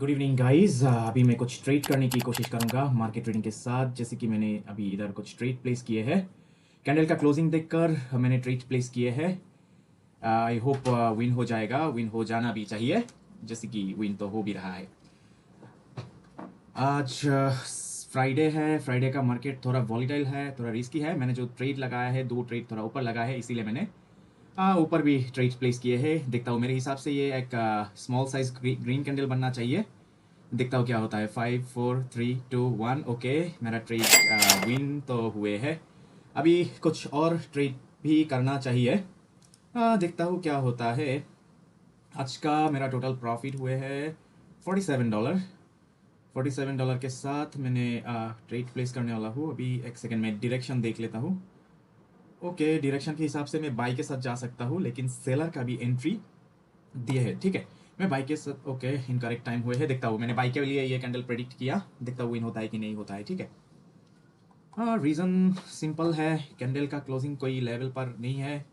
Good evening guys. अभी मैं कुछ ट्रेड करने की कोशिश करूंगा मार्केट ट्रेडिंग के साथ। जैसे कि मैंने अभी इधर कुछ ट्रेड प्लेस किए हैं, कैंडल का क्लोजिंग देखकर मैंने ट्रेड प्लेस किए हैं। आई होप विन हो जाएगा, विन हो जाना भी चाहिए, जैसे कि विन तो हो भी रहा है। आज फ्राइडे है, फ्राइडे का मार्केट थोड़ा वॉलीटाइल है, थोड़ा रिस्की है। मैंने जो ट्रेड लगाया है, 2 ट्रेड थोड़ा ऊपर लगा है, इसीलिए मैंने ऊपर भी ट्रेड प्लेस किए हैं। देखता हूँ, मेरे हिसाब से ये एक स्मॉल साइज ग्रीन कैंडल बनना चाहिए। देखता हूँ क्या होता है। 5 4 3 2 1। ओके, मेरा ट्रेड विन तो हुए है। अभी कुछ और ट्रेड भी करना चाहिए। देखता हूँ क्या होता है। आज का मेरा टोटल प्रॉफिट हुए है $47। $47 के साथ मैंने ट्रेड प्लेस करने वाला हूँ। अभी एक सेकेंड में डायरेक्शन देख लेता हूँ। ओके, डायरेक्शन के हिसाब से मैं बाई के साथ जा सकता हूँ, लेकिन सेलर का भी एंट्री दिए है। ठीक है, मैं बाई के साथ। ओके, इनकरेक्ट टाइम हुए है। देखता हूँ, मैंने बाई के लिए ये कैंडल प्रेडिक्ट किया। देखता हूँ विन होता है कि नहीं होता है। ठीक है, रीज़न सिंपल है, कैंडल का क्लोजिंग कोई लेवल पर नहीं है।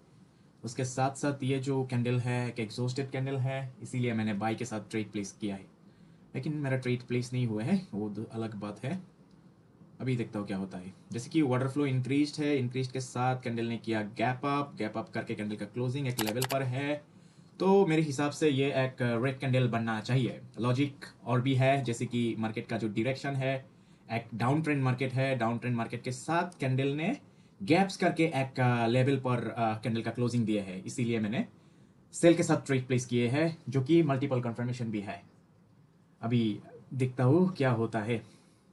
उसके साथ साथ ये जो कैंडल है एक एग्जॉस्टेड कैंडल है, इसीलिए मैंने बाई के साथ ट्रेड प्लेस किया है। लेकिन मेरा ट्रेड प्लेस नहीं हुआ है, वो अलग बात है। अभी देखता हूँ क्या होता है। जैसे कि वाटर फ्लो इंक्रीज है, इंक्रीज के साथ कैंडल ने किया गैप अप करके कैंडल का क्लोजिंग एक लेवल पर है। तो मेरे हिसाब से ये एक रेड कैंडल बनना चाहिए। लॉजिक और भी है, जैसे कि मार्केट का जो डायरेक्शन है एक डाउन ट्रेंड मार्केट है। डाउन ट्रेंड मार्केट के साथ कैंडल ने गैप्स करके एक लेवल पर कैंडल का क्लोजिंग दिया है, इसीलिए मैंने सेल के साथ ट्रेड प्लेस किए हैं, जो कि मल्टीपल कंफर्मेशन भी है। अभी देखता हूँ क्या होता है।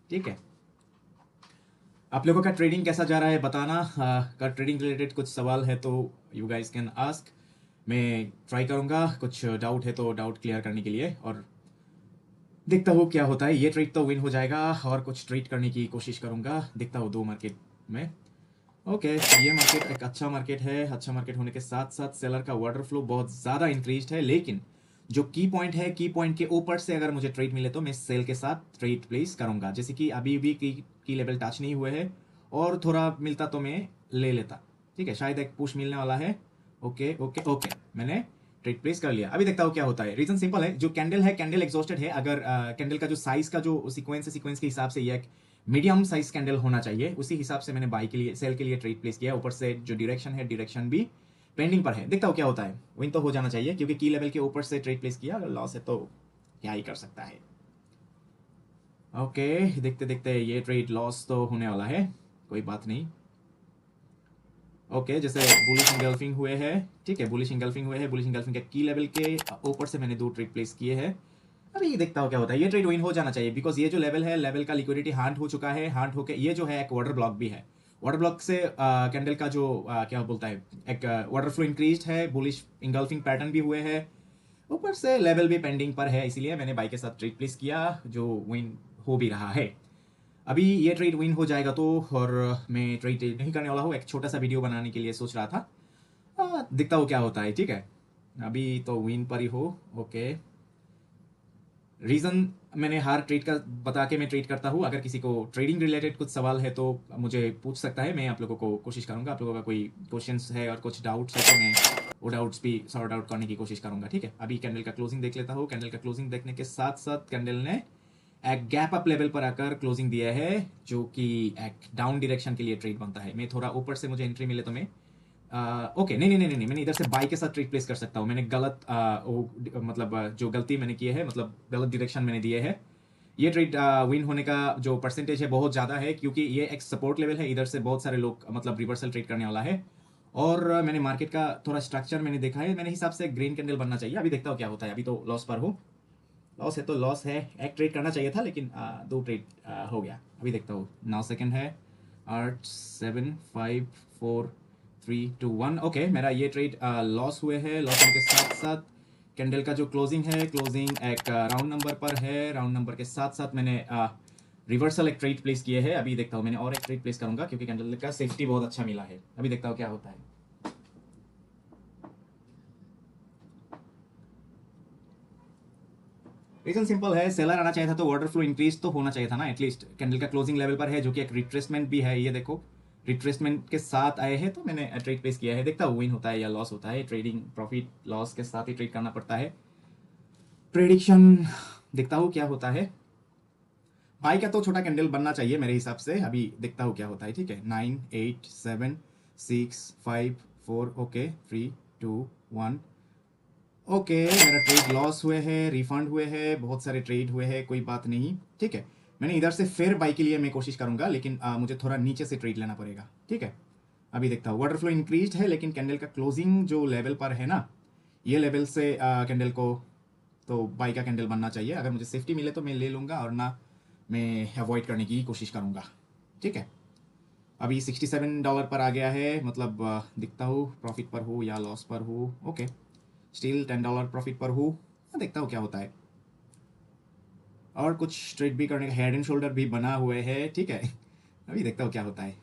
ठीक है, आप लोगों का ट्रेडिंग कैसा जा रहा है बताना। का ट्रेडिंग रिलेटेड कुछ सवाल है तो यू गाइस कैन आस्क। मैं ट्राई करूंगा, कुछ डाउट है तो डाउट क्लियर करने के लिए। और देखता हूँ क्या होता है। ये ट्रेड तो विन हो जाएगा, और कुछ ट्रेड करने की कोशिश करूंगा। देखता हूँ 2 मार्केट में। ओके, ये मार्केट एक अच्छा मार्केट है। अच्छा मार्केट होने के साथ साथ सेलर का वाटर फ्लो बहुत ज़्यादा इंक्रीज है, लेकिन जो की पॉइंट है, की पॉइंट के ऊपर से अगर मुझे ट्रेड मिले तो मैं सेल के साथ ट्रेड प्लेस करूंगा। जैसे कि अभी भी की लेवल टच नहीं हुए हैं, और थोड़ा मिलता तो मैं ले लेता। ठीक है, शायद एक पुश मिलने वाला है। ओके ओके ओके, मैंने ट्रेड प्लेस कर लिया। अभी देखता हूँ क्या होता है। रीजन सिंपल है, जो कैंडल है कैंडल एग्जॉस्टेड है। अगर कैंडल का जो साइज का जो सीक्वेंस है, सीक्वेंस के हिसाब से ये एक मीडियम साइज कैंडल होना चाहिए। उसी हिसाब से मैंने बाई के लिए, सेल के लिए ट्रेड प्लेस किया। ऊपर से जो डायरेक्शन है, डायरेक्शन भी पेंडिंग पर है। देखता हूँ क्या होता है। विन तो हो जाना चाहिए, क्योंकि की लेवल के ऊपर से ट्रेड प्लेस किया। अगर लॉस है तो क्या ही कर सकता है। ओके, देखते देखते ये ट्रेड लॉस तो होने वाला है, कोई बात नहीं। ओके, जैसे बुलिश इंगल्फिंग हुए हैं। ठीक है, बुलिश इंगल्फिंग हुए हैं। बुलिश इंगल्फिंग के की लेवल के ऊपर से मैंने 2 ट्रेड प्लेस किए हैं। अभी देखता हूँ क्या होता है। ये ट्रेड विन हो जाना चाहिए, बिकॉज ये जो लेवल है, लेवल का लिक्विडिटी हांट हो चुका है। हांट होके ये जो है एक वाटर ब्लॉक भी है। वाटर ब्लॉक से कैंडल का जो क्या बोलता है, एक वाटर फ्लो इंक्रीज है। बुलिश इंगल्फिंग पैटर्न भी हुए हैं। ऊपर से लेवल भी पेंडिंग पर है, इसीलिए मैंने बाई के साथ ट्रेड प्लेस किया, जो विन हो भी रहा है। अभी ये ट्रेड विन हो जाएगा तो, और मैं ट्रेड नहीं करने वाला हूँ। एक छोटा सा वीडियो बनाने के लिए सोच रहा था। दिखता हूँ क्या होता है। ठीक है, अभी तो विन पर ही हो। ओके, रीज़न मैंने हर ट्रेड का बता के मैं ट्रेड करता हूँ। अगर किसी को ट्रेडिंग रिलेटेड कुछ सवाल है तो मुझे पूछ सकता है। मैं आप लोगों को कोशिश करूँगा, आप लोगों का कोई क्वेश्चंस है और कुछ डाउट्स है तो मैं वो डाउट्स भी सॉर्ट आउट करने की कोशिश करूँगा। ठीक है, अभी कैंडल का क्लोजिंग देख लेता हूँ। कैंडल का क्लोजिंग देखने के साथ साथ कैंडल ने एक गैप अप लेवल पर आकर क्लोजिंग दिया है, जो कि एक डाउन डायरेक्शन के लिए ट्रेड बनता है। मैं थोड़ा ऊपर से मुझे एंट्री मिले तो मैं ओके, नहीं नहीं नहीं नहीं, मैंने इधर से बाई के साथ ट्रेड प्लेस कर सकता हूँ। मैंने गलत मतलब जो गलती मैंने की है, मतलब गलत डायरेक्शन मैंने दिए है। ये ट्रेड विन होने का जो परसेंटेज है बहुत ज़्यादा है, क्योंकि ये एक सपोर्ट लेवल है। इधर से बहुत सारे लोग मतलब रिवर्सल ट्रेड करने वाला है। और मैंने मार्केट का थोड़ा स्ट्रक्चर मैंने देखा है, मेरे हिसाब से ग्रीन कैंडल बनना चाहिए। अभी देखता हूँ क्या होता है। अभी तो लॉस पर हूँ। लॉस है तो लॉस है, एक ट्रेड करना चाहिए था, लेकिन 2 ट्रेड हो गया। अभी देखता हूँ, 9 सेकेंड है। 8 7 5 4 3 2 1। ओके, मेरा ये ट्रेड लॉस हुए है। लॉस होने के साथ साथ कैंडल का जो क्लोजिंग है, क्लोजिंग एक राउंड नंबर पर है। राउंड नंबर के साथ साथ मैंने रिवर्सल एक ट्रेड प्लेस किए हैं। अभी देखता हूँ, मैंने और एक ट्रेड प्लेस करूंगा, क्योंकि कैंडल का सेफ्टी बहुत अच्छा मिला है। अभी देखता हूँ क्या होता है। रीजन सिंपल है, सेलर आना चाहिए था तो वाटर फ्लो इंक्रीज तो होना चाहिए था ना एटलीस्ट। कैंडल का क्लोजिंग लेवल पर है, जो कि एक रिट्रेसमेंट भी है। ये देखो, रिट्रेसमेंट के साथ आए हैं, तो मैंने ट्रेड प्लेस किया है। देखता हूँ विन होता है या लॉस होता है। ट्रेडिंग प्रॉफिट लॉस के साथ ही ट्रेड करना पड़ता है। प्रेडिक्शन देखता हूँ क्या होता है। बाई का तो छोटा कैंडल बनना चाहिए मेरे हिसाब से। अभी देखता हूँ क्या होता है। ठीक है, 9 8 7 6 5 4 ओके 3 2 1 ओके। मेरा ट्रेड लॉस हुए हैं, रिफंड हुए हैं, बहुत सारे ट्रेड हुए हैं, कोई बात नहीं। ठीक है, मैंने इधर से फिर बाई के लिए मैं कोशिश करूंगा, लेकिन मुझे थोड़ा नीचे से ट्रेड लेना पड़ेगा। ठीक है, अभी देखता हूँ। वाटर फ्लो इंक्रीज है, लेकिन कैंडल का क्लोजिंग जो लेवल पर है ना, ये लेवल से कैंडल को तो बाई का कैंडल बनना चाहिए। अगर मुझे सेफ्टी मिले तो मैं ले लूँगा, और ना मैं अवॉइड करने की कोशिश करूँगा। ठीक है, अभी $67 पर आ गया है, मतलब दिखता हूँ प्रॉफिट पर हूँ या लॉस पर हूँ। ओके, स्टिल $10 प्रॉफिट पर हूँ। देखता हूँ क्या होता है। और कुछ ट्रेड भी करने का, हेड एंड शोल्डर भी बना हुए है। ठीक है, अभी देखता हूँ क्या होता है।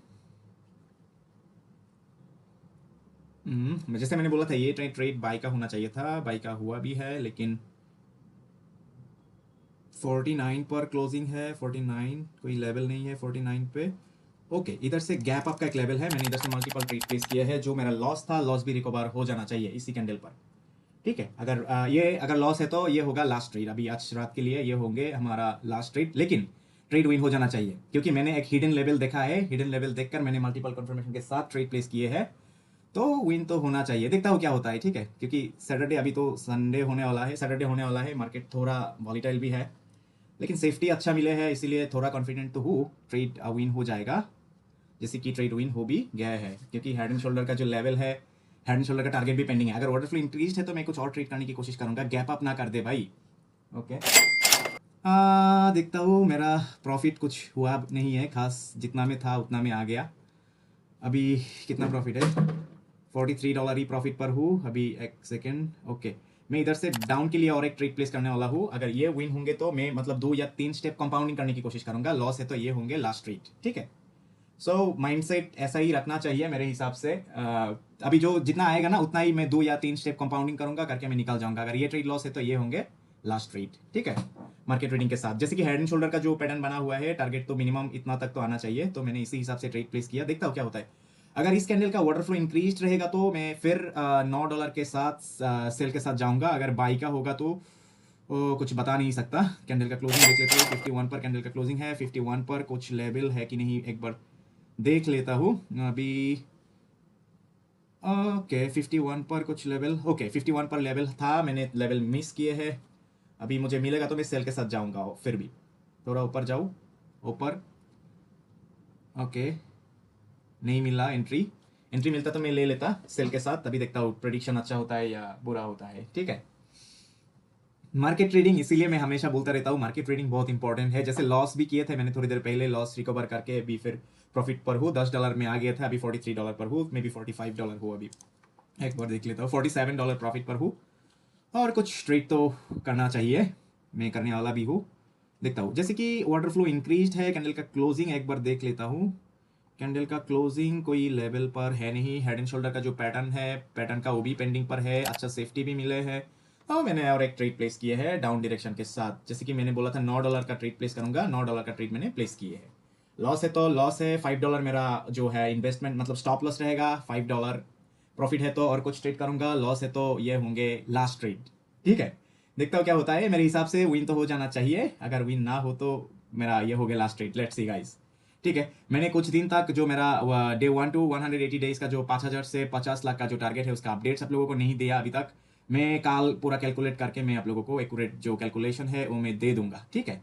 जैसे मैंने बोला था, ये ट्रेड बाई का होना चाहिए था, बाई का हुआ भी है, लेकिन 49 पर क्लोजिंग है। 49 कोई लेवल नहीं है 49 पे। ओके, इधर से गैप अप का एक लेवल है। मैंने इधर से मल्टीपल ट्रेड प्लेस किया है। जो मेरा लॉस था, लॉस भी रिकवर हो जाना चाहिए इसी कैंडल पर। ठीक है, अगर ये अगर लॉस है तो ये होगा लास्ट ट्रेड। अभी आज रात के लिए ये होंगे हमारा लास्ट ट्रेड, लेकिन ट्रेड विन हो जाना चाहिए, क्योंकि मैंने एक हिडन लेवल देखा है। हिडन लेवल देखकर मैंने मल्टीपल कंफर्मेशन के साथ ट्रेड प्लेस किए हैं, तो विन तो होना चाहिए। देखता हूँ क्या होता है। ठीक है, क्योंकि सैटरडे, अभी तो संडे होने वाला है, सैटरडे होने वाला है, मार्केट थोड़ा वॉलीटाइल भी है, लेकिन सेफ्टी अच्छा मिले है, इसीलिए थोड़ा कॉन्फिडेंट तो हूँ ट्रेड विन हो जाएगा। जैसे कि ट्रेड विन हो भी गया है, क्योंकि हेड एंड शोल्डर का जो लेवल है, हेड एंड शोल्डर का टारगेट भी पेंडिंग है। अगर ऑर्डर फ्लो इंक्रीज है तो मैं कुछ और ट्रेड करने की कोशिश करूंगा, गैप अप ना कर दे भाई। ओके, देखता हूँ। मेरा प्रॉफिट कुछ हुआ नहीं है खास, जितना में था उतना में आ गया। अभी कितना प्रॉफिट है? $43 ही प्रॉफिट पर हूँ अभी। एक सेकेंड। ओके, मैं इधर से डाउन के लिए और एक ट्रेड प्लेस करने वाला हूँ। अगर ये विन होंगे तो मैं मतलब 2 या 3 स्टेप कंपाउंडिंग करने की कोशिश करूंगा। लॉस है तो ये होंगे लास्ट ट्रेड। ठीक है, सो माइंडसेट ऐसा ही रखना चाहिए मेरे हिसाब से। अभी जो जितना आएगा ना, उतना ही मैं 2 या 3 स्टेप कंपाउंडिंग करूंगा, करके मैं निकल जाऊंगा। अगर ये ट्रेड लॉस है तो ये होंगे लास्ट ट्रेड। ठीक है, मार्केट ट्रेडिंग के साथ, जैसे कि हेड एंड शोल्डर का जो पैटर्न बना हुआ है, टारगेट तो मिनिमम इतना तक तो आना चाहिए, तो मैंने इसी हिसाब से ट्रेड प्लेस किया। देखता हूँ क्या होता है। अगर इस कैंडल का वाटर फ्लो इंक्रीज रहेगा तो मैं फिर $9 के साथ सेल के साथ जाऊंगा। अगर बाई का होगा तो कुछ बता नहीं सकता। कैंडल का क्लोजिंग देख लेते हैं। 51 पर कैंडल का क्लोजिंग है। 51 पर कुछ लेवल है कि नहीं एक बार देख लेता हूँ अभी। ओके, 51 पर कुछ लेवल, ओके 51 पर लेवल था, मैंने लेवल मिस किए हैं। अभी मुझे मिलेगा तो मैं सेल के साथ जाऊंगा। फिर भी थोड़ा ऊपर जाऊँ, ऊपर। ओके, नहीं मिला एंट्री। एंट्री मिलता तो मैं ले लेता सेल के साथ। अभी देखता हूँ प्रेडिक्शन अच्छा होता है या बुरा होता है। ठीक है, मार्केट ट्रेडिंग, इसीलिए मैं हमेशा बोलता रहता हूँ, मार्केट ट्रेडिंग बहुत इंपॉर्टेंट है। जैसे लॉस भी किए थे मैंने थोड़ी देर पहले, लॉस रिकवर करके अभी फिर प्रॉफिट पर हूँ। $10 में आ गया था, अभी $43 पर हूँ, मे बी $45 हूँ अभी। एक बार देख लेता हूँ। $47 प्रॉफिट पर हूँ, और कुछ ट्रेड तो करना चाहिए, मैं करने वाला भी हूँ। देखता हूँ, जैसे कि वाटर फ्लो इंक्रीज है। कैंडल का क्लोजिंग एक बार देख लेता हूँ। कैंडल का क्लोजिंग कोई लेवल पर है नहीं। हेड एंड शोल्डर का जो पैटर्न है, पैटर्न का वो भी पेंडिंग पर है। अच्छा सेफ्टी भी मिले है, और मैंने और एक ट्रेड प्लेस किए है डाउन डायरेक्शन के साथ। जैसे कि मैंने बोला था $9 का ट्रेड प्लेस करूंगा, $9 का ट्रेड मैंने प्लेस किए है। लॉस है तो लॉस है। $5 मेरा जो है इन्वेस्टमेंट, मतलब स्टॉप लॉस रहेगा। $5 प्रॉफिट है तो और कुछ ट्रेड करूंगा, लॉस है तो ये होंगे लास्ट ट्रेड। ठीक है, देखता हूँ क्या होता है। मेरे हिसाब से विन तो हो जाना चाहिए। अगर विन ना हो तो मेरा ये हो गया last trade. Let's see guys. ठीक है, मैंने कुछ दिन तक जो मेरा डे 1 to 180 डेज का जो 5,000 से 50 लाख का जो टारगेट है, उसका अपडेट्स आप लोगों को नहीं दिया अभी तक। मैं कल पूरा कैलकुलेट करके मैं आप लोगों को एक्यूरेट जो कैलकुलेशन है वो मैं दे दूंगा। ठीक है,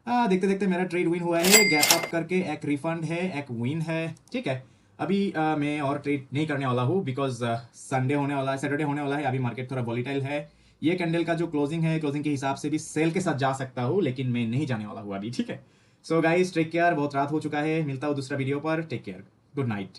देखते देखते मेरा ट्रेड विन हुआ है। गैप अप करके एक रिफंड है, एक विन है। ठीक है, अभी मैं और ट्रेड नहीं करने वाला हूँ, बिकॉज संडे होने वाला है, सैटरडे होने वाला है। अभी मार्केट थोड़ा वॉलीटाइल है। ये कैंडल का जो क्लोजिंग है, क्लोजिंग के हिसाब से भी सेल के साथ जा सकता हूँ, लेकिन मैं नहीं जाने वाला हूँ अभी। ठीक है, सो गाइस टेक केयर, बहुत रात हो चुका है। मिलता हूँ दूसरा वीडियो पर। Take care, good night.